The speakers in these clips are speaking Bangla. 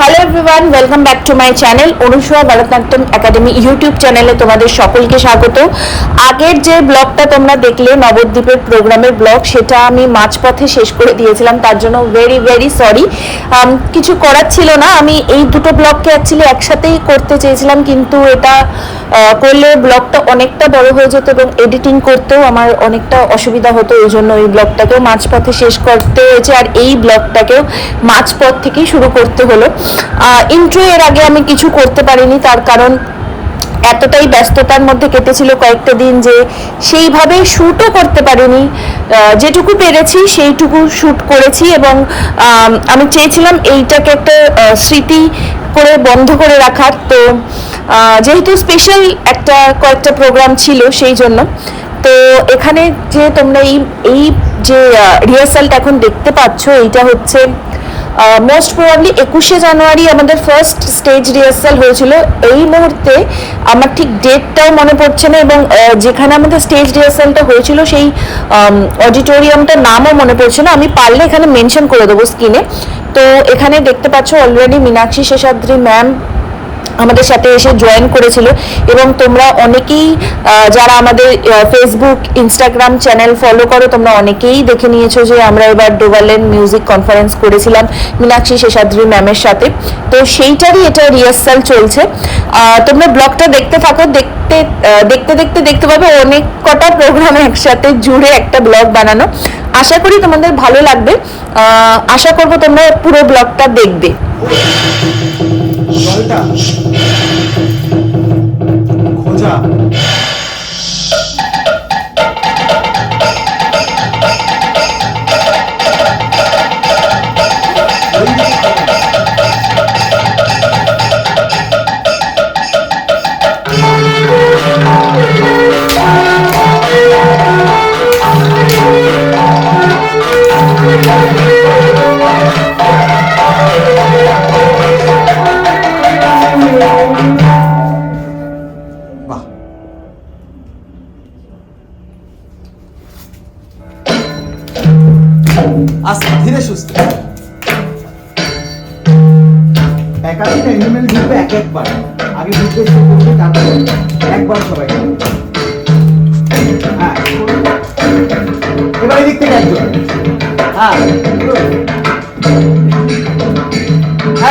Hello everyone, welcome back to my channel Anusuya Bharatanatyam academy YouTube চ্যানেলে তোমাদের সকলকে স্বাগত। আগের যে ব্লগটা তোমরা দেখলে নবদ্বীপের প্রোগ্রামের ব্লগ, সেটা আমি মাঝপথে শেষ করে দিয়েছিলাম, তার জন্য ভেরি ভেরি সরি। কিছু করার ছিল না, আমি এই দুটো ব্লগকে অ্যাকচুয়ালি একসাথেই করতে চেয়েছিলাম, কিন্তু এটা করলে ব্লগটা অনেকটা বড় হয়ে যেত এবং এডিটিং করতেও আমার অনেকটা অসুবিধা হতো, এই জন্য এই ব্লগটাকেও মাঝপথে শেষ করতে হয়েছে আর এই ব্লগটাকেও মাঝপথ থেকেই শুরু করতে হলো। ইন্ট্রো এর আগে আমি কিছু করতে পারিনি, তার কারণ এতটাই ব্যস্ততার মধ্যে কেটেছিল কয়েকটা দিন যে সেইভাবে শ্যুটও করতে পারিনি। যেটুকু পেরেছি সেইটুকু শ্যুট করেছি এবং আমি চেয়েছিলাম এইটাকে একটা স্মৃতি করে বন্ধ করে রাখার। তো যেহেতু স্পেশাল একটা কয়েকটা প্রোগ্রাম ছিল সেই জন্য, তো এখানে যে তোমরা এই যে রিহার্সালটা এখন দেখতে পাচ্ছ, এইটা হচ্ছে মোস্ট প্রবাবলি 21শে জানুয়ারি আমাদের ফার্স্ট স্টেজ রিহার্সাল হয়েছিল। এই মুহূর্তে আমার ঠিক ডেটটাও মনে পড়ছে না এবং যেখানে আমাদের স্টেজ রিহার্সালটা হয়েছিল সেই অডিটোরিয়ামটার নামও মনে পড়ছে না। আমি পারলে এখানে মেনশন করে দেবো স্ক্রিনে। তো এখানে দেখতে পাচ্ছ অলরেডি মীনাক্ষী শেষাদ্রি ম্যাম আমাদের সাথে এসে জয়েন করেছিল এবং তোমরা অনেকেই যারা আমাদের ফেসবুক ইনস্টাগ্রাম চ্যানেল ফলো করো, তোমরা অনেকেই দেখে নিয়েছো যে আমরা এবার ডোভারল্যান্ড মিউজিক কনফারেন্স করেছিলাম মীনাক্ষী শেষাদ্রি ম্যামের সাথে। তো সেইটারই এটা রিহার্সাল চলছে। তোমরা ব্লগটা দেখতে থাকো, দেখতে দেখতে দেখতে দেখতে পাবে অনেক কটা প্রোগ্রাম একসাথে জুড়ে একটা ব্লগ বানানো। আশা করি তোমাদের ভালো লাগবে, আশা করবো তোমরা পুরো ব্লগটা দেখবে। জলটা খোঁজা আস্তে ধীরে সুস্থে একাধিক অ্যানিমেল ঢুকবে এক একবার, আগে ঢুকবে করবে, তারপরে একবার সবাই। হ্যাঁ, এবার এদিক থেকে একজন। হ্যাঁ,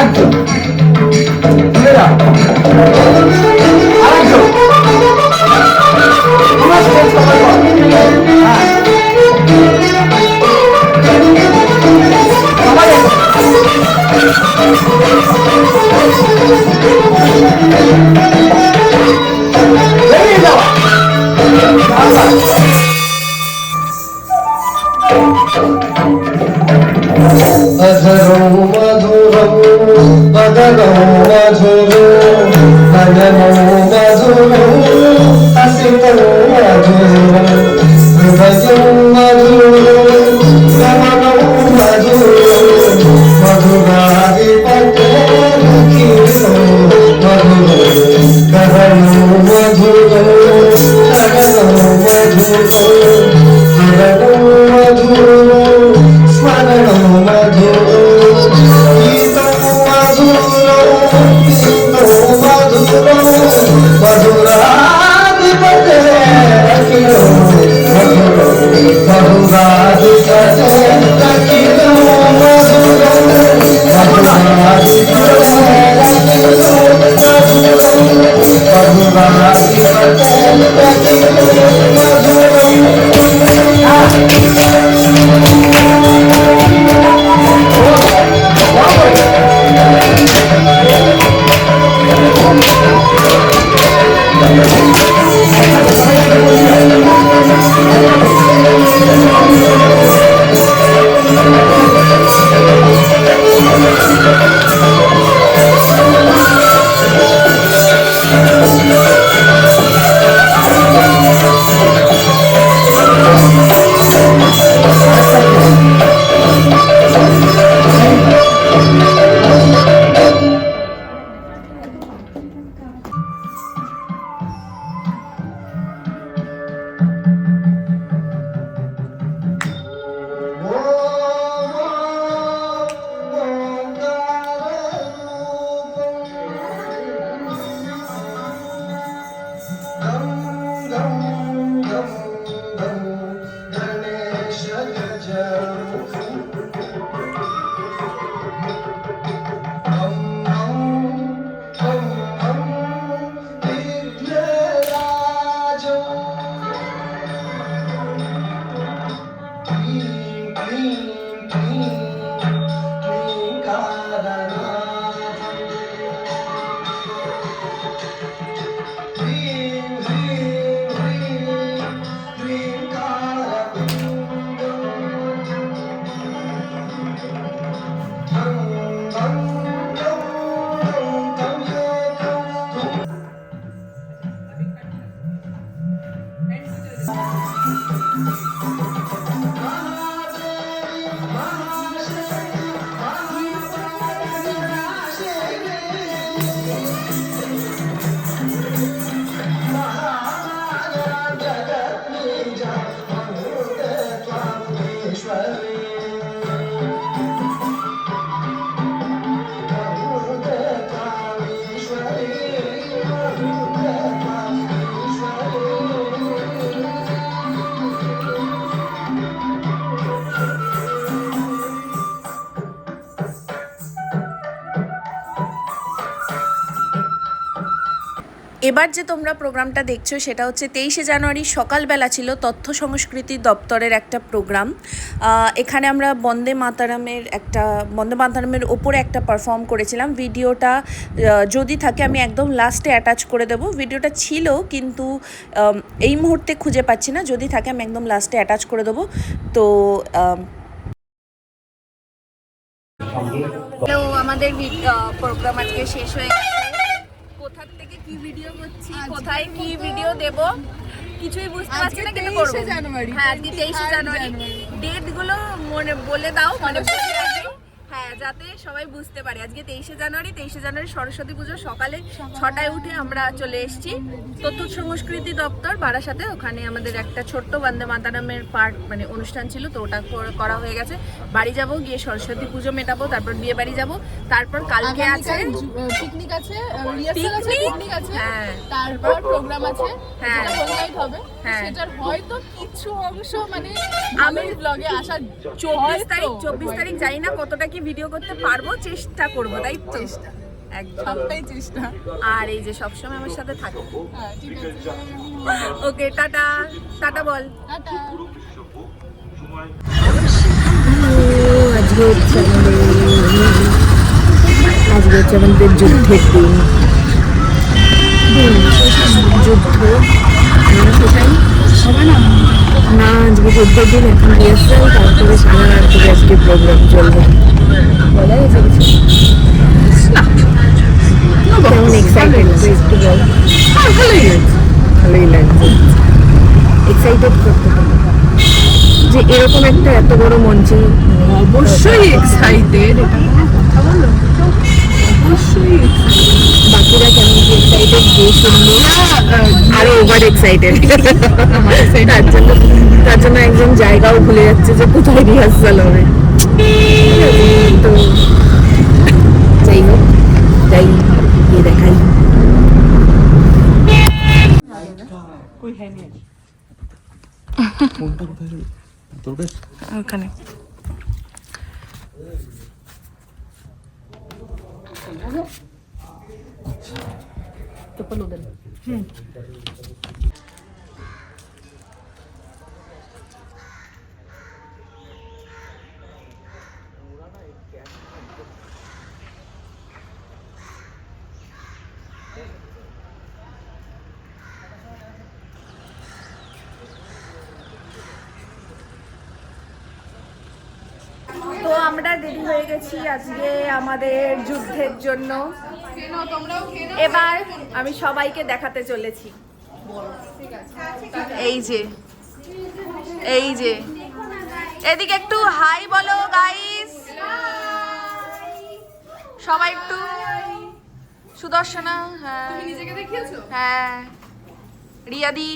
একজন ধীরে যাও, আরেকজন। হ্যাঁ, अधरं मधुरं वदनं मधुरं नयनं मधुरं हसितं मधुरं हृदयं मधुरं गमनं मधुरं मधुराधिपतेर्कीर्तं मधुरं गहनं मधुरं गगनं मधुरं गगनं मधुरं स्मरणं मधुरं गीतं मधुरं गीतं मधुरं मधुराधिपतेर्कीर्तं मधुरं এবার যে তোমরা প্রোগ্রামটা দেখছো সেটা হচ্ছে 23শে জানুয়ারি সকালবেলা ছিল তথ্য সংস্কৃতি দপ্তরের একটা প্রোগ্রাম। এখানে আমরা বন্দে মাতারামের ওপরে একটা পারফর্ম করেছিলাম। ভিডিওটা যদি থাকে আমি একদম লাস্টে অ্যাটাচ করে দেবো। ভিডিওটা ছিল কিন্তু এই মুহূর্তে খুঁজে পাচ্ছি না, যদি থাকে আমি একদম লাস্টে অ্যাটাচ করে দেবো। তো আমাদের প্রোগ্রাম আজকে শেষ হয়ে গেছে। কোথা থেকে কি ভিডিও করছি, কোথায় কি ভিডিও দেব কিছুই বুঝতে পারছি না, কিন্তু করব। হ্যাঁ, আজকে 23শে জানুয়ারি। ডেটগুলো মনে বলে দাও, মানে বলে রাখি, হ্যাঁ, যাতে সবাই বুঝতে পারে। আজকে 23শে জানুয়ারি সরস্বতী পুজো সকালে 6টায় উঠে আমরা চলে এসেছি তথ্য সংস্কৃতি দপ্তর বারাসাতে। ওখানে আমাদের একটা ছোট্ট বন্দে মাতারামের মানে অনুষ্ঠান ছিল, তো ওটা করা হয়ে গেছে। বাড়ি যাব, গিয়ে সরস্বতী পুজো মেটাবো, তারপর বিয়ে বাড়ি যাব, তারপর কালকে আছে পিকনিক আছে, পিকনিক আছে, হ্যাঁ, তারপর প্রোগ্রাম আছে, হ্যাঁ, যেটা বললেই হবে। হ্যাঁ, সেটার হয়তো কিছু অংশ মানে আমি ব্লগে আসা 24 তারিখ জানি না কতটা কি ভিডিও করতে পারবো, চেষ্টা করবো, তাই তো? চেষ্টা, একদম, সবটাই চেষ্টা। আর এই যে সবসময় আমার সাথে থাকো। হ্যাঁ, ঠিক আছে, ওকে, টাটা। টাটা বল। টাটা। আজকে হচ্ছে আমাদের যুদ্ধের দিন। যুদ্ধ না, আজকে যুদ্ধের দিন। এখন রিহার্সাল, তারপরে সারা রাত ধরে আজকে প্রোগ্রাম চলবে। বলা গেছে কিছু? কেমন এক্সাইটেড একটু বল। ভালোই লাগছে, এক্সাইটেড করতে পারি যে এরকম একটা এত বড় মঞ্চে। অবশ্যই এক্সাইটেড, অবশ্যই। বাকিরা কেমন কি এক্সাইটেড গিয়ে শুনবো, আরো ওভার এক্সাইটেড। তার জন্য একজন জায়গাও ভুলে যাচ্ছে যে কোথায় রিহার্সাল হবে। তো যাই হোক, যাই গিয়ে দেখাই। ওখানে তো আমরা রেডি হয়ে গেছি আজকে আমাদের যুদ্ধের জন্য। এবার আমি সবাইকে দেখাতে চলেছি। এই যে, এই যে, এদিকে একটু হাই বলো গাইস, সবাই একটু। সুদর্শনা, হ্যাঁ, তুমি নিজেকে দেখিয়েছো? হ্যাঁ, রিয়াদি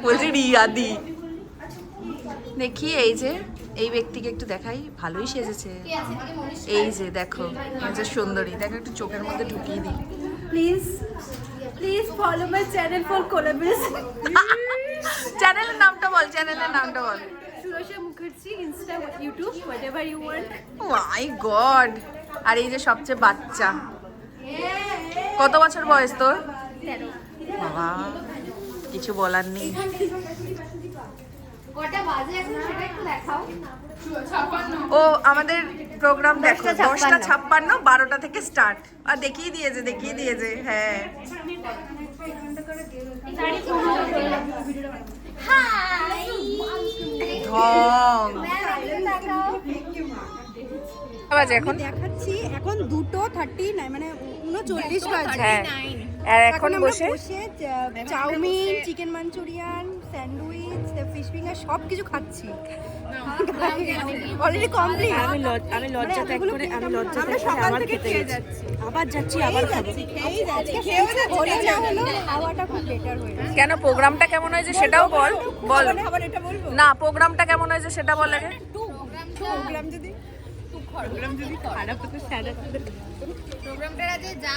বলছি, রিয়াদি দেখি। এই যে, এই ব্যক্তিকে একটু দেখাই, ভালোই সেজেছে। এই যে দেখো, এই যে সুন্দরী, দেখো একটু চোখের মধ্যে ঢুকিয়ে দিই। Please follow my channel for collaboration. চ্যানেলের নামটা বল, চ্যানেলের নামটা বল। Surasha Mukherjee, insta, YouTube, whatever you want. My god. আর এই যে সবচেয়ে বাচ্চা, কত বছর বয়স তোর? 13। বাবা, কিছু বলার নেই। কটা বাজে এখন সেটা একটু দেখাও। ও আমাদের প্রোগ্রাম দেখো, 10:56, 12টা থেকে স্টার্ট। আর দেখিয়ে দিয়েছে, হ্যাঁ। ঢং বাজে এখন? দেখাচ্ছি এখন 2:30 মানে 39 বাজে। হ্যাঁ, আর এখন আমরা বসে chow mein, chicken Manchurian, sandwich, fish finger সব কিছু খাচ্ছি। Already complete. আমি লজ্জা ত্যাগ করে আমরা সকাল থেকে খেয়ে যাচ্ছি, আবার যাচ্ছি, আবার খাবো। খাওয়াটা খুব বেটার হয়েছে। কেন, প্রোগ্রামটা কেমন হয়েছে সেটাও বল। বল আবার এটা বলবো না, প্রোগ্রামটা কেমন হয়েছে সেটা বল আগে। প্রোগ্রাম যদি খারাপ হতো স্যার, প্রোগ্রামটা যে যা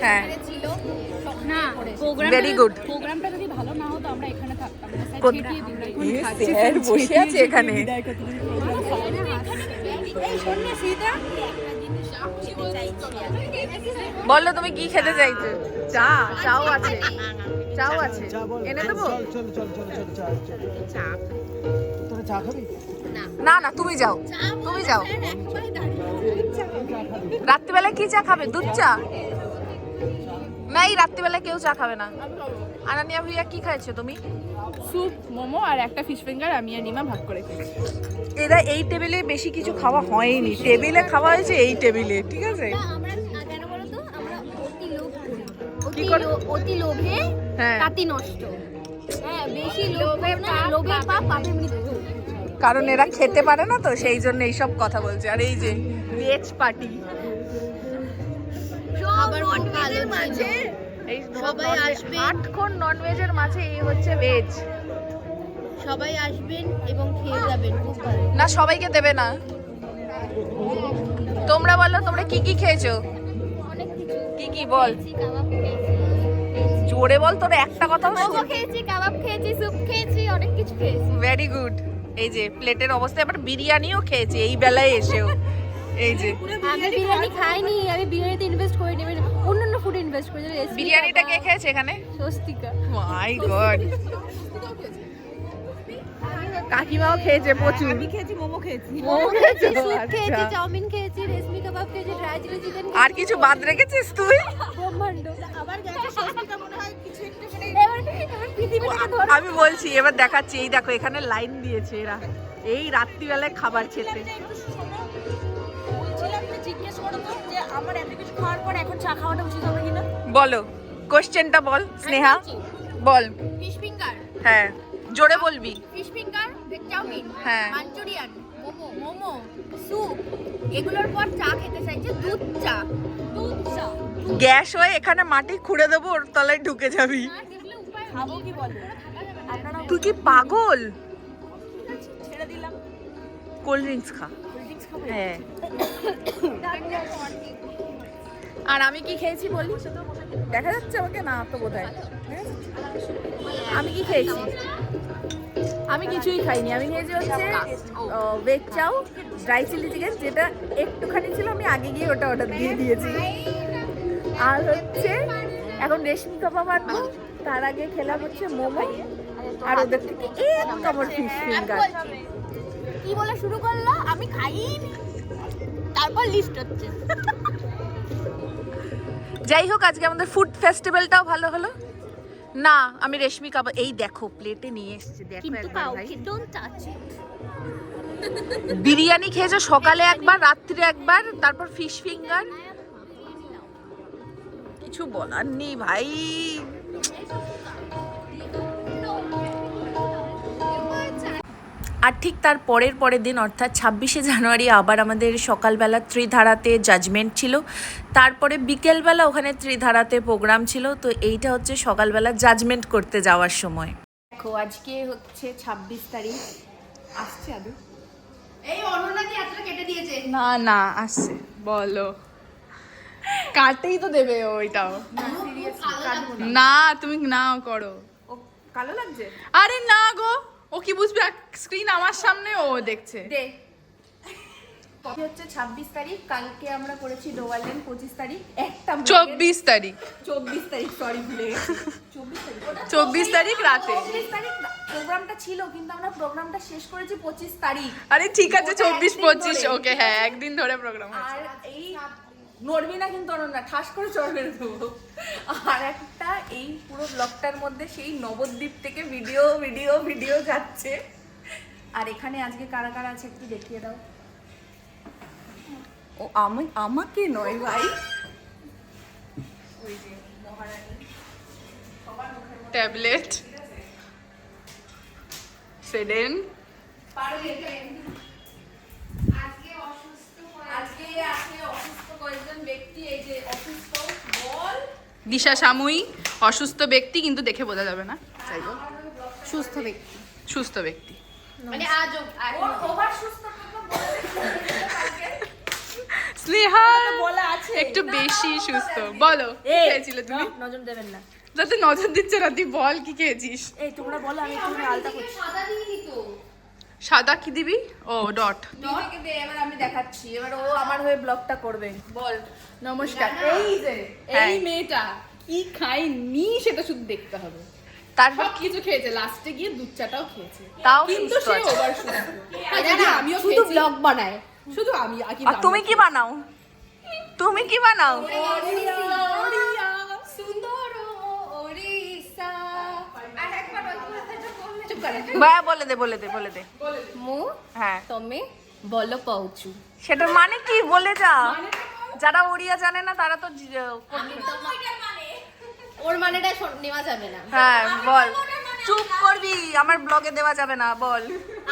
হ্যাঁ, ছিল না ভেরি গুড। প্রোগ্রামটা যদি ভালো না হতো আমরা এখানে থাকতাম না। বসে আছে এখানে। বললো তুমি কি খেতে চাইছো? চা, চাও আছে, চাও আছে, এনে দেবো? চল তোরা চা খাবি? না না তুমি যাও, তুমি যাও। রাত্রিবেলায় কি চা খাবে? দুধ চা? না, এই রাত্রিবেলায় কেউ চা খাবে না। আনানিয়া ভুইয়া কি খাইছো তুমি? স্যুপ, মোমো আর একটা ফিশ ফিঙ্গার আমি আর নিমা ভাগ করে খেয়েছি। এরা এই টেবিলে বেশি কিছু খাওয়া হয়নি, টেবিলে খাওয়া হয়েছে এই টেবিলে, ঠিক আছে? আমরা কেন বলো তো, আমরা অতি লোভ করি। কি করে? অতি লোভে হ্যাঁ। তাঁতি নষ্ট। হ্যাঁ, বেশি লোভে লোভে পাপ, পাপে মৃত্যু। কারণ এরা খেতে পারে না তো, সেই জন্য এইসব কথা বলছে। আর এই যে ভেজ পার্টি, আবার ননভেজের মাঝে এই সবাই আসবে। 8 খন ননভেজের মাঝে এই হচ্ছে ভেজ। সবাই আসবেন এবং খেয়ে যাবেন, খুব ভালো। না, সবাইকে দেবে না। তোমরা বলো, তোমরা কি কি খেয়েছো? অনেক কিছু কি কি বল, খেয়েছি, কাবাব খেয়েছি, জোরে বল, তোর একটা কথা মোমো খেয়েছি, কাবাব খেয়েছি, স্যুপ খেয়েছি, অনেক কিছু খেয়েছি। Very good. এই যে প্লেটের অবস্থা, আবার বিরিয়ানিও খেয়েছে এই বেলায় এসেও। এই যে আমি বিরিয়ানি খাইনি, আমি বিরিয়ানিতে ইনভেস্ট করিনি, আমি অন্যান্য ফুডে ইনভেস্ট করেছি। বিরিয়ানিটা কে খেয়েছে এখানে? স্বস্তিকা। মাই গড, কাকিমাও খেয়েছে প্রচুর। আমি খেয়েছি, মোমো খেয়েছি। মোমো খেয়েছে? স্যুপ খেয়েছি, আচ্ছা। চাউমিন খেয়েছি, রেশমি কাবাব খেয়েছি, ড্রাই চিলি চিকেন আর কিছু বাদ রেখেছিস তুই? ব্রহ্মাণ্ড। আবার গেছে স্বস্তিকা, মনে হয় কিছু একটু মানে এবার পৃথিবীটাকে ধরে। আমি বলছি, এবার দেখাচ্ছি। এই দেখো, এখানে লাইন দিয়েছে এরা এই রাত্রিবেলায় খাবার খেতে। বলছিলাম যে জিজ্ঞেস করবো যে আমার এত কিছু খাওয়ার পর এখন চা খাওয়াটা উচিত হবে কিনা। বলো, কোশ্চেনটা বল স্নেহা, বল। ফিশ ফিঙ্গার, হ্যাঁ, জোরে বলবি। ফিশ ফিঙ্গার, ভেজ চাউমিন, হ্যাঁ। মাঞ্চুরিয়ান, মোমো, স্যুপ, এগুলোর পর চা খেতে চাইছে, দুধ চা। গ্যাস হয়ে এখানে মাটি খুঁড়ে দেবো, ওর তলায় ঢুকে যাবি। খাবো কি বলো? আপনারা তুই কি পাগল? ছেড়ে দিলাম। কোল্ড ড্রিঙ্কস খা। হ্যাঁ। আর আমি কি খেয়েছি বলি? দেখা যাচ্ছে আমাকে? না তো বোধহয়। আমি কি খেয়েছি? আমি কিছুই খাইনি। আমি খেয়েছি হচ্ছে ভেজ চাউ, ড্রাই চিলি চিকেন, যেটা একটুখানি ছিল, আমি আগে গিয়ে ওটা অর্ডার দিয়ে দিয়েছি। আর হচ্ছে এখন রেশমি কাবাব আনবো, তার আগে খেলাম হচ্ছে মোমো, আর ওদের থেকে এক কামড় ফিশ ফিঙ্গার। কি বলে শুরু করলো? আমি খাইনি, তারপর লিস্ট হচ্ছে। যাই হোক, আজকে আমাদের ফুড ফেস্টিভ্যালটাও ভালো হলো না? আমি রেশমি কাবাব, এই দেখো প্লেটে নিয়ে এসেছি, দেখো কিন্তু একবার ভাই। Don't touch it. বিরিয়ানি খেয়েছো সকালে একবার, রাত্রে একবার, তারপর ফিশ ফিঙ্গার। কিছু বলার নেই ভাই। আর ঠিক তার পরের দিন অর্থাৎ 26শে জানুয়ারি আবার আমাদের সকালবেলা ত্রিধারাতে জাজমেন্ট ছিল, তারপরে বিকেলবেলা ওখানে ত্রিধারাতে প্রোগ্রাম ছিল। তো এইটা হচ্ছে সকালবেলা জাজমেন্ট করতে যাওয়ার সময়। দেখো, আজকে হচ্ছে 26 তারিখ। আসছে আদৌ? এই অনন্যা কি এতটা কেটে দিয়েছে? না না, আসছে, বলো। কাটেই তো দেবে ওইটাও। না, তুমি নাও করো। ও কালো লাগছে? আরে না গো, ও কি বুঝবে? স্ক্রিন আমার সামনে, ও দেখছে। দে। কবে হচ্ছে 26 তারিখ, কালকে আমরা করেছি ডোভারল্যান্ড 25 তারিখ, একটা 24 তারিখ, 24 তারিখ, সরি ভুলে গেছি। 24 তারিখ রাতে। 24 তারিখ প্রোগ্রামটা ছিল, কিন্তু আমরা প্রোগ্রামটা শেষ করেছি 25 তারিখ। আরে ঠিক আছে, ওটা 24-25, একদিন ধরে। ওকে, হ্যাঁ একদিন ধরে প্রোগ্রাম হয়েছে। আর এই নড়বি না কিন্তু অনন্যা, ঠাস করে চড় মেরে দেবো। আর একটা এই পুরো ব্লগটার মধ্যে সেই নবদ্বীপ থেকে ভিডিও যাচ্ছে। আর এখানে আজকে কারা কারা আছে একটু দেখিয়ে দাও। ও আমাকে নয় ভাই, ওই যে মহারানী, সবার মুখের মধ্যে ট্যাবলেট, সেডেন, আজকে আছে অসুস্থ কয়েকজন ব্যক্তি। এই যে অসুস্থ বল, দিশা সাময়ী অসুস্থ ব্যক্তি, কিন্তু দেখে বোঝা যাবে না, যাই হোক সুস্থ ব্যক্তি, সুস্থ ব্যক্তি। মানে আজও ওর ওভার সুস্থ স্নেহা বলা আছে একটু বেশি সুস্থ। বলো কি খেয়েছিলে তুমি? নজর দেবেন না। যাতে নজর দিচ্ছে না, তুই বল কি খেয়েছিস? এই তোমরা বলো, আমি একটু আলতা করছি। সাদা দিইনি তো। সাদা কি দিবি? ও ডট। নিজেকে দে, এবার আমি দেখাচ্ছি, এবার ও আমার হয়ে ব্লগটা করবে। বল নমস্কার। এই যে হ্যাঁ। এই মেয়েটা কি খায়নি সেটা শুধু দেখতে হবে। তারপর সব কিছু খেয়েছে, লাস্টে গিয়ে দুধ চাটাও খেয়েছে, তাও কিন্তু সুস্থ সে আছে। ওভার সুস্থ। আর যদি আমিও শুধু খেয়েছি, ব্লগ বানায়। শুধু আমি আর কি আর তুমি কি বানাও? তুমি কি বানাও? সুন্দর ওড়িশা। আর একবার ওই কথাটা বললে চুপ করে। ভাইয়া বলে দে, বলে দে, বলে দে। মু হ্যাঁ, তমে বলো পাউচু। সেটার মানে কি বলে যা। যারা ওড়িয়া জানে না তারা তো ওর মানেটা নেওয়া যাবে না। হ্যাঁ বল। চুপ করবি, আমার ব্লগে দেওয়া যাবে না, বল।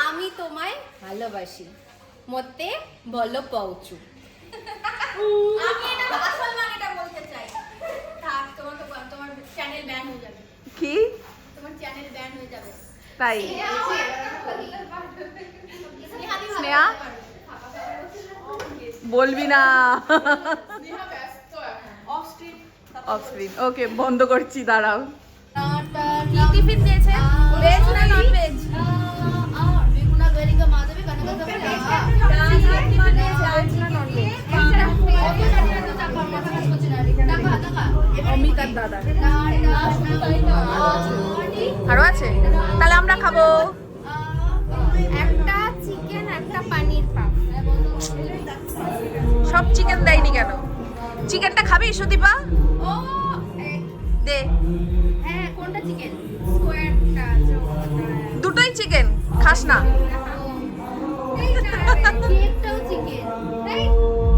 আমি তোমায় ভালোবাসি, মতে বলো পাউচু। আমি এটা আসল মানেটা বলতে চাই। থাক, তোমাকে তোমার চ্যানেল ব্যান হয়ে যাবে। কি? তোমার চ্যানেল ব্যান হয়ে যাবে। তাই? স্নেহা বলবি না। Off screen. ওকে, বন্ধ করছি, দাঁড়াও। কি টিফিন দিয়েছে? ভেজ না নন ভেজ? বেগুনা বেরিকা মাধবী কানকা টিফিন দিয়েছে ভেজ না নন ভেজ? অমিতার দাদা আরো আছে, তাহলে আমরা খাবো। একটা চিকেন, একটা পানির পাপ। সব চিকেন দেয়নি কেন? চিকেনটা খাবি সুদীপা? ও দে। হ্যাঁ, কোনটা চিকেন? স্কোয়ারটা, দুটোই চিকেন, খাস না? কেকটাও চিকেন, তাই?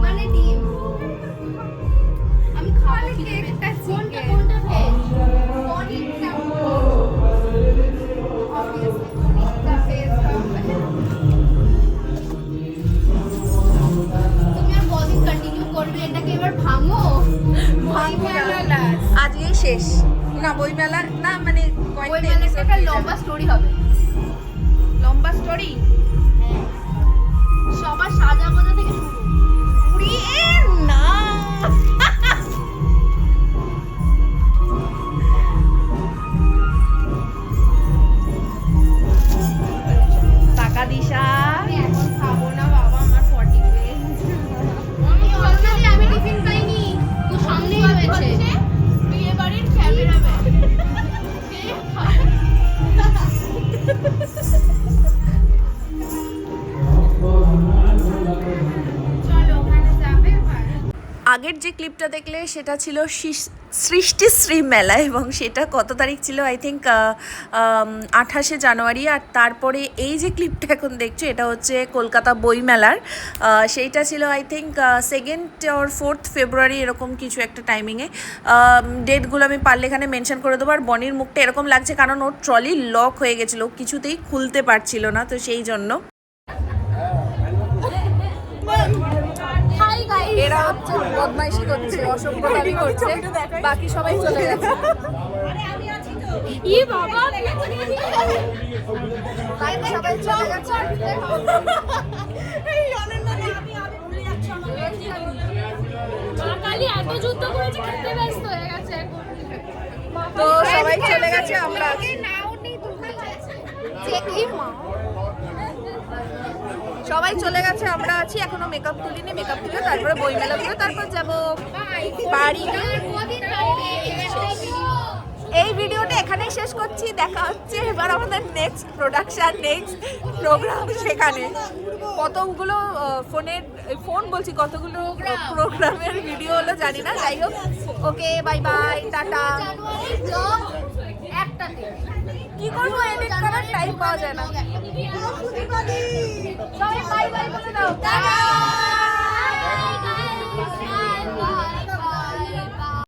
মানে ডিম। আমি খাবো কেকটা চিকেন। কোনটা ভেজ? পনিরটা। Obviously পনিরটা ভেজ হবে। তুমি আর কদিন কন্টিনিউ করবে এটাকে? এবার ভাঙো। আজকেই শেষ না বইমেলা? না মানে ওই মেলাতে একটা লম্বা স্টোরি হবে। লম্বা স্টোরি। সবার সাজা গোজা থেকে শুরু। উড়িয়ে না। টাকা দিশা। আমি এখন খাবো না বাবা, আমার 40 পেয়ে আমি অলরেডি আমি টিফিন পাইনি, তো সামনেই হয়েছে বিয়ে বাড়ির ক্যামেরাম্যান। চলো ওখানে যাবে ভাই। আগের যে ক্লিপটা দেখলে সেটা ছিল সৃষ্টিশ্রী মেলা, এবং সেটা কত তারিখ ছিল? আই থিঙ্ক 28শে জানুয়ারি। আর তারপরে এই যে ক্লিপটা এখন দেখছো এটা হচ্ছে কলকাতা বইমেলার, সেইটা ছিল I think 2nd or 4th ফেব্রুয়ারি, এরকম কিছু একটা টাইমিংয়ে। ডেটগুলো আমি পারলে এখানে মেনশন করে দেবো। আর বনির মুখটা এরকম লাগছে কারণ ওর ট্রলি লক হয়ে গেছিলো, কিছুতেই খুলতে পারছিল না, তো সেই জন্য। হাই গাইস, এরা হচ্ছে বদমাইশি করছে, অসভ্যতামি করছে, বাকি সবাই চলে গেছে। ই বাবা বাকি সবাই চলে গেছে। কালি এত যুদ্ধ করেছে, খেতে ব্যস্ত হয়ে গেছে এখন। তো সবাই চলে গেছে, আমরা সবাই চলে গেছে, আমরা আছি এখনো। মেকআপ তুলিনি, মেকআপ তুলে তারপরে বইমেলা ঘুরে তারপর যাবো বাড়ি। এই ভিডিওটা এখানেই শেষ করছি, দেখা হচ্ছে এবার আমাদের নেক্সট প্রোডাকশন, নেক্সট প্রোগ্রাম। সেখানে কতগুলো ফোন বলছি, কতগুলো প্রোগ্রামের ভিডিও হলো জানি না, যাই হোক। ওকে, বাই বাই, টাটা। একটাতে কি করবো, এডিট করার টাইম পাওয়া যায় না। সবাই বাই বাই বলে দাও। টাটা।